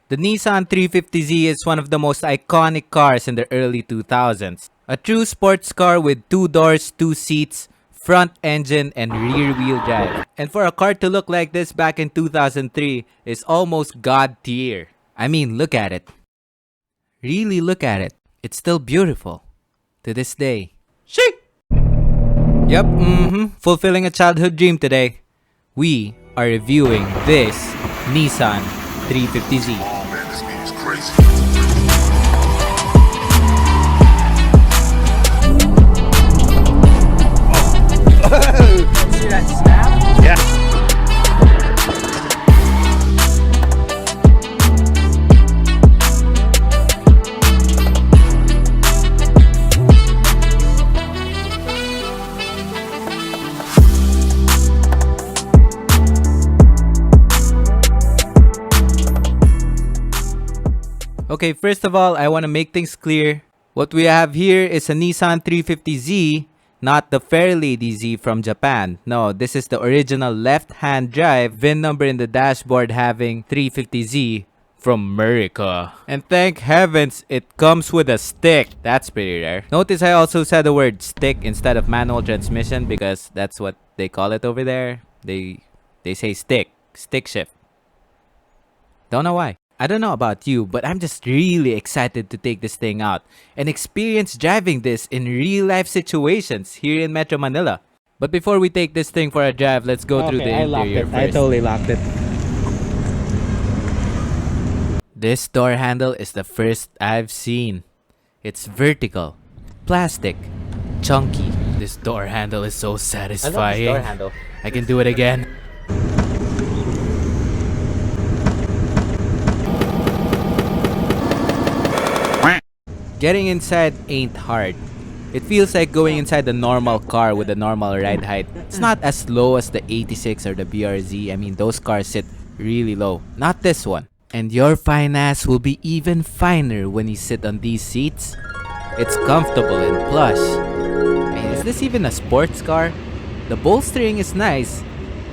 The Nissan 350Z is one of the most iconic cars in the early 2000s. A true sports car with 2 doors, 2 seats, front engine, and rear wheel drive. And for a car to look like this back in 2003 is almost god tier. I mean, look at it. Really look at it. It's still beautiful. To this day. Sheek! Yep, fulfilling a childhood dream today. We are reviewing this Nissan 350Z. Oh man, this game is crazy. See that snap? Yeah. Okay, first of all, I want to make things clear. What we have here is a Nissan 350Z, not the Fairlady Z from Japan. No, this is the original left-hand drive, VIN number in the dashboard having 350Z from America. And thank heavens, it comes with a stick. That's pretty rare. Notice I also said the word stick instead of manual transmission because that's what they call it over there. They say stick shift. Don't know why. I don't know about you, but I'm just really excited to take this thing out and experience driving this in real life situations here in Metro Manila. But before we take this thing for a drive, let's go through the interior first. I totally locked it. This door handle is the first I've seen. It's vertical, plastic, chunky. This door handle is so satisfying. I can do it again. Getting inside ain't hard. It feels like going inside a normal car with a normal ride height. It's not as low as the 86 or the BRZ. I mean, those cars sit really low. Not this one. And your fine ass will be even finer when you sit on these seats. It's comfortable and plush. I mean, is this even a sports car? The bolstering is nice,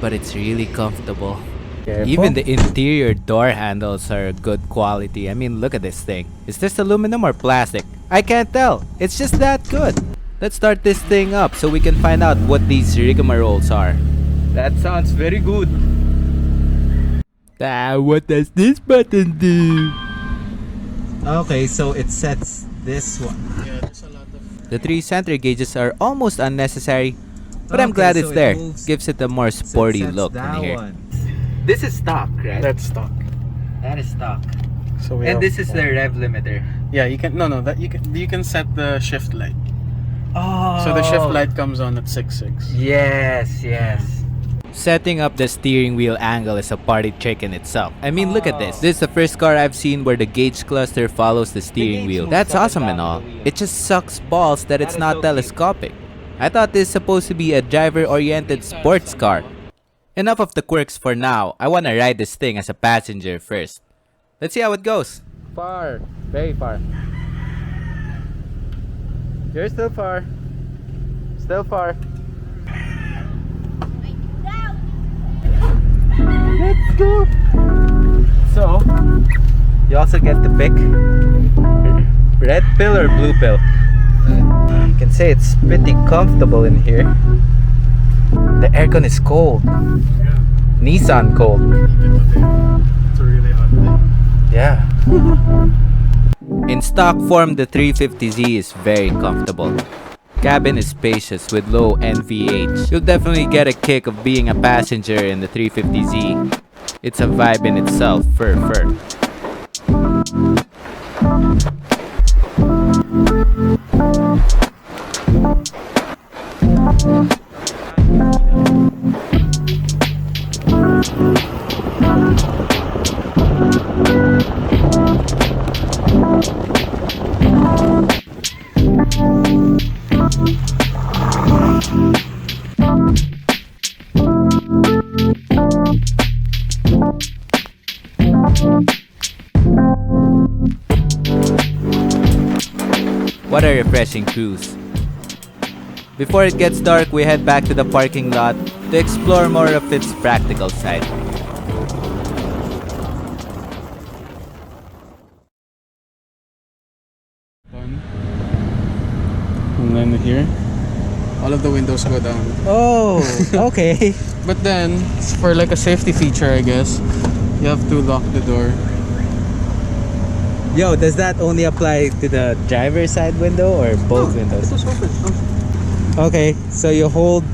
but it's really comfortable. Careful. Even the interior door handles are good quality. I mean, look at this thing. Is this aluminum or plastic? I can't tell. It's just that good. Let's start this thing up so we can find out what these rigmaroles are. That sounds very good. What does this button do? Okay, so it sets this one. Yeah, there's a lot of. The 3 center gauges are almost unnecessary, but I'm glad it's so there. it moves- Gives it a more sporty sets look that in here. one. This is stock, right? That's stock. That is stock. So we And have, this is the rev limiter. yeah, you can that you can set the shift light. Oh. So the shift light comes on at 6.6. Yes. Setting up the steering wheel angle is a party trick in itself. I mean, look at this. This is the first car I've seen where the gauge cluster follows the steering wheel. That's awesome and all. It just sucks balls that it's not telescopic. I thought this is supposed to be a driver-oriented sports car. Enough of the quirks for now. I want to ride this thing as a passenger first. Let's see how it goes. Far. Very far. You're still far. Still far. Let's go! So, you also get to pick red pill or blue pill. You can say it's pretty comfortable in here. The aircon is cold. Yeah. Nissan cold. It's a really hot day. Yeah. In stock form, the 350Z is very comfortable. Cabin is spacious with low NVH. You'll definitely get a kick of being a passenger in the 350Z. It's a vibe in itself, fur. What a refreshing cruise. Before it gets dark, we head back to the parking lot to explore more of its practical side. and then here, all of the windows go down. Oh, okay. But then, for like a safety feature, I guess, you have to lock the door. Yo, does that only apply to the driver's side window or both windows? This is open. Okay, so you hold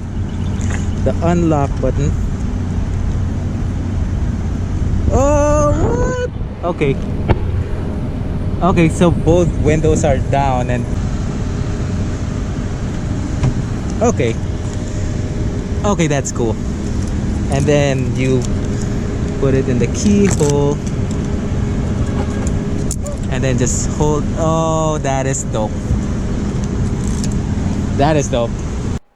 the unlock button. Oh, what? Okay. Okay, so both windows are down and... Okay. Okay, that's cool. And then you put it in the keyhole. And then just hold. Oh, that is dope. That is dope.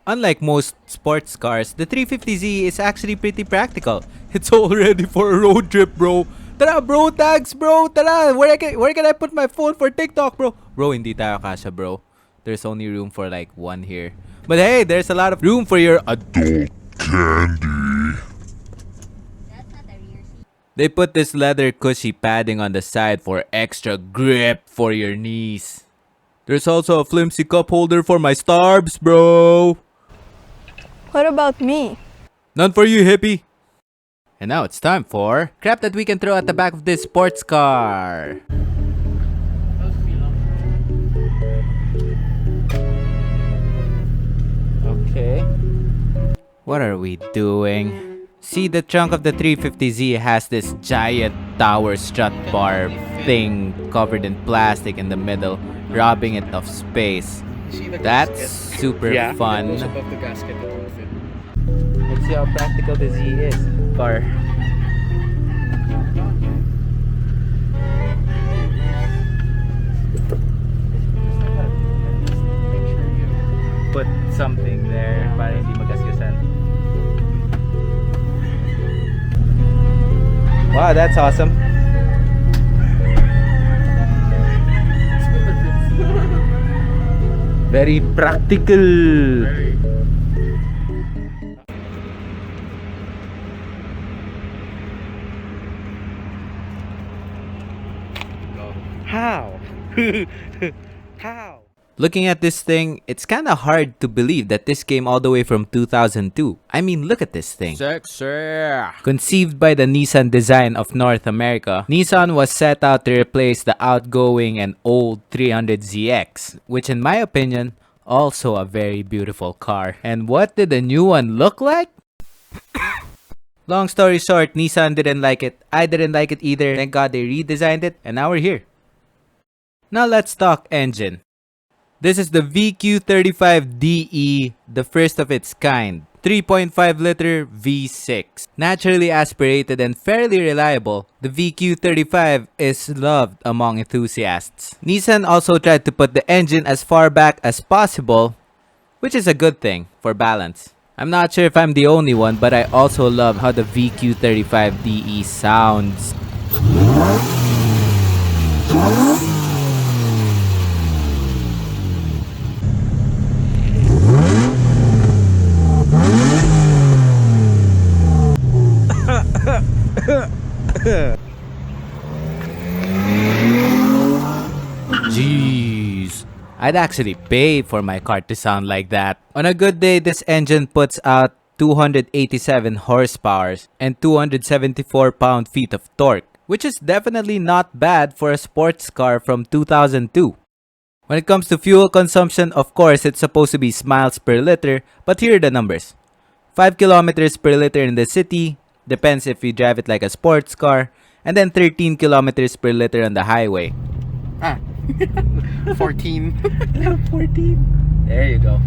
Unlike most sports cars, the 350Z is actually pretty practical. It's all ready for a road trip, bro. Tara, bro, tags, bro. Tara, where can I put my phone for TikTok, bro? Bro, hindi tayo kasha, bro. There's only room for like one here. But hey, there's a lot of room for your adult candy. They put this leather cushy padding on the side for extra grip for your knees. There's also a flimsy cup holder for my starbs, bro. What about me? None for you, hippie. And now it's time for crap that we can throw at the back of this sports car. Okay. What are we doing? See, the trunk of the 350Z has this giant tower strut bar thing covered in plastic in the middle, robbing it of space. That's super fun. It goes above the gasket that will fit. Let's see how practical the Z is. Car. Put something there para hindi magasgasan. Wow, that's awesome. Very practical. How? How? Looking at this thing, it's kinda hard to believe that this came all the way from 2002. I mean, look at this thing. Sexy. Conceived by the Nissan design of North America, Nissan was set out to replace the outgoing and old 300ZX, which in my opinion, also a very beautiful car. And what did the new one look like? Long story short, Nissan didn't like it. I didn't like it either. Thank God they redesigned it, and now we're here. Now let's talk engine. This is the VQ35DE, the first of its kind. 3.5 liter V6. Naturally aspirated and fairly reliable, the VQ35 is loved among enthusiasts. Nissan also tried to put the engine as far back as possible, which is a good thing for balance. I'm not sure if I'm the only one, but I also love how the VQ35DE sounds. Jeez, I'd actually pay for my car to sound like that. On a good day, this engine puts out 287 horsepower and 274 pound-feet of torque, which is definitely not bad for a sports car from 2002. When it comes to fuel consumption, of course, it's supposed to be miles per liter, but here are the numbers. 5 kilometers per liter in the city, depends if you drive it like a sports car, and then 13 kilometers per liter on the highway. 14. 14. There you go.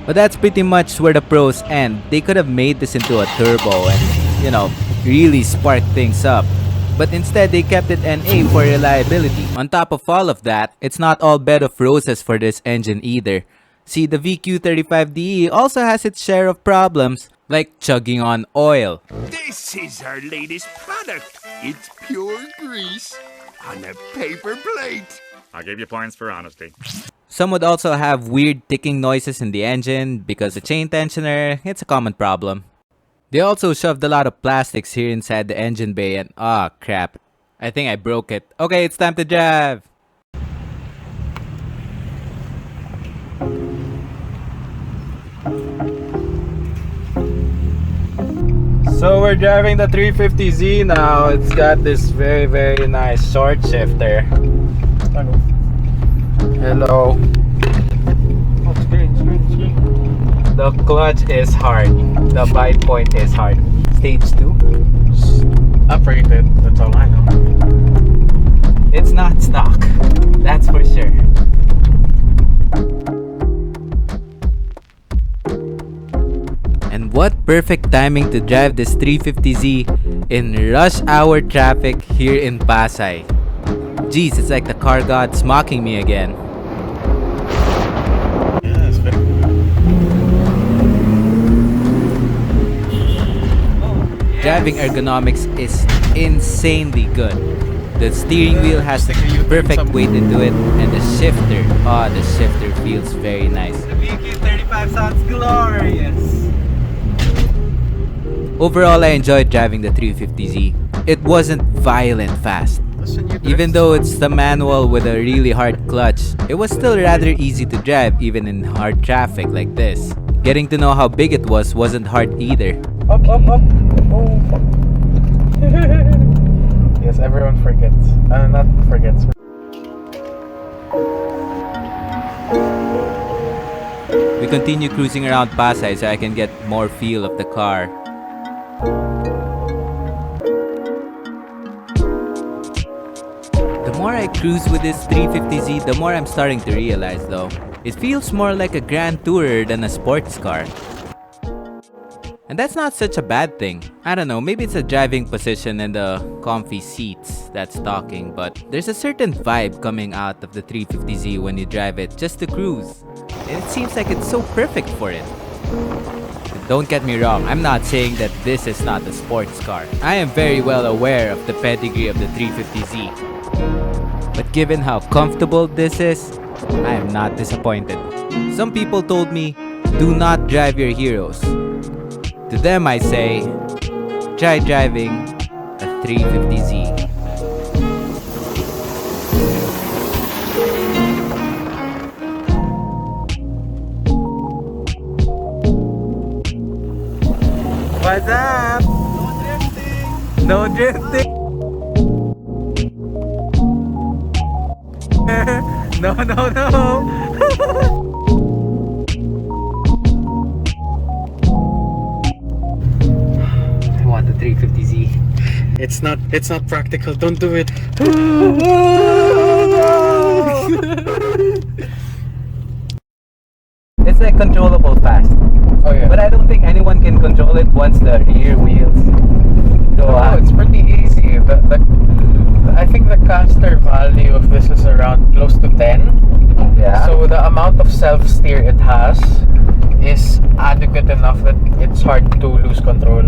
But that's pretty much where the pros end. They could have made this into a turbo and, you know, really spark things up. But instead, they kept it NA for reliability. On top of all of that, it's not all bed of roses for this engine either. See, the VQ35DE also has its share of problems, like chugging on oil. This is our latest product. It's pure grease on a paper plate. I'll give you points for honesty. Some would also have weird ticking noises in the engine because the chain tensioner, it's a common problem. They also shoved a lot of plastics here inside the engine bay and crap. I think I broke it. Okay, it's time to drive. So we're driving the 350Z now. It's got this very, very nice short shifter. Hello. The clutch is hard. The bite point is hard. Stage 2. Operated, that's all I know. It's not stock. That's for sure. And what perfect timing to drive this 350Z in rush hour traffic here in Pasay. Jeez, it's like the car god's mocking me again. Yeah, it's very Driving ergonomics is insanely good. The steering wheel has the perfect weight into it, and the shifter, the shifter feels very nice. The VQ35 sounds glorious. Overall, I enjoyed driving the 350Z. It wasn't violent fast. Even though it's the manual with a really hard clutch, it was still rather easy to drive even in hard traffic like this. Getting to know how big it was wasn't hard either. Up. Oh. Yes, everyone forgets. Not forgets. We continue cruising around Pasay so I can get more feel of the car. The more I cruise with this 350Z, the more I'm starting to realize though, it feels more like a Grand Tourer than a sports car. And that's not such a bad thing. I don't know, maybe it's a driving position and the comfy seats that's talking, but there's a certain vibe coming out of the 350Z when you drive it just to cruise. And it seems like it's so perfect for it. Don't get me wrong, I'm not saying that this is not a sports car. I am very well aware of the pedigree of the 350Z. But given how comfortable this is, I am not disappointed. Some people told me, do not drive your heroes. To them I say, try driving a 350Z. What's up? No drifting. No. I want the 350Z. It's not practical. Don't do it. It's like controllable fast. Oh yeah. But I don't think anyone can control it once the rear wheels go out. It's pretty easy. I think the caster value of this is around close to 10. Yeah. So the amount of self-steer it has is adequate enough that it's hard to lose control.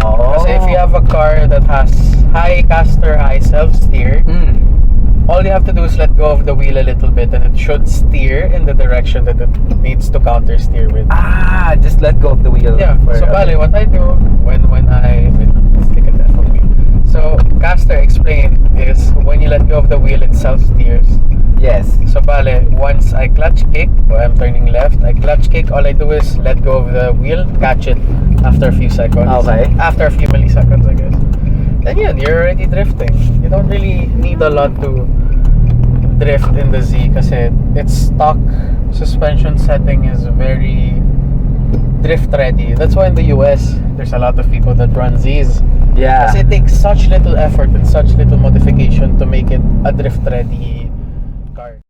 Oh. Kasi if you have a car that has high caster, high self-steer, all you have to do is let go of the wheel a little bit and it should steer in the direction that it needs to counter steer with. Just let go of the wheel. Yeah, so bale, what I do when I... Wait, let's take a left from me. So, caster explained is when you let go of the wheel, it self-steers. Yes. So bale, once I clutch kick, or I'm turning left, I clutch kick, all I do is let go of the wheel, catch it after a few seconds. Okay. After a few milliseconds, I guess. Then yun, you're already drifting. You don't really need a lot to drift in the Z kasi its stock suspension setting is very drift ready. That's why in the US, there's a lot of people that run Zs. Yeah. Kasi it takes such little effort and such little modification to make it a drift ready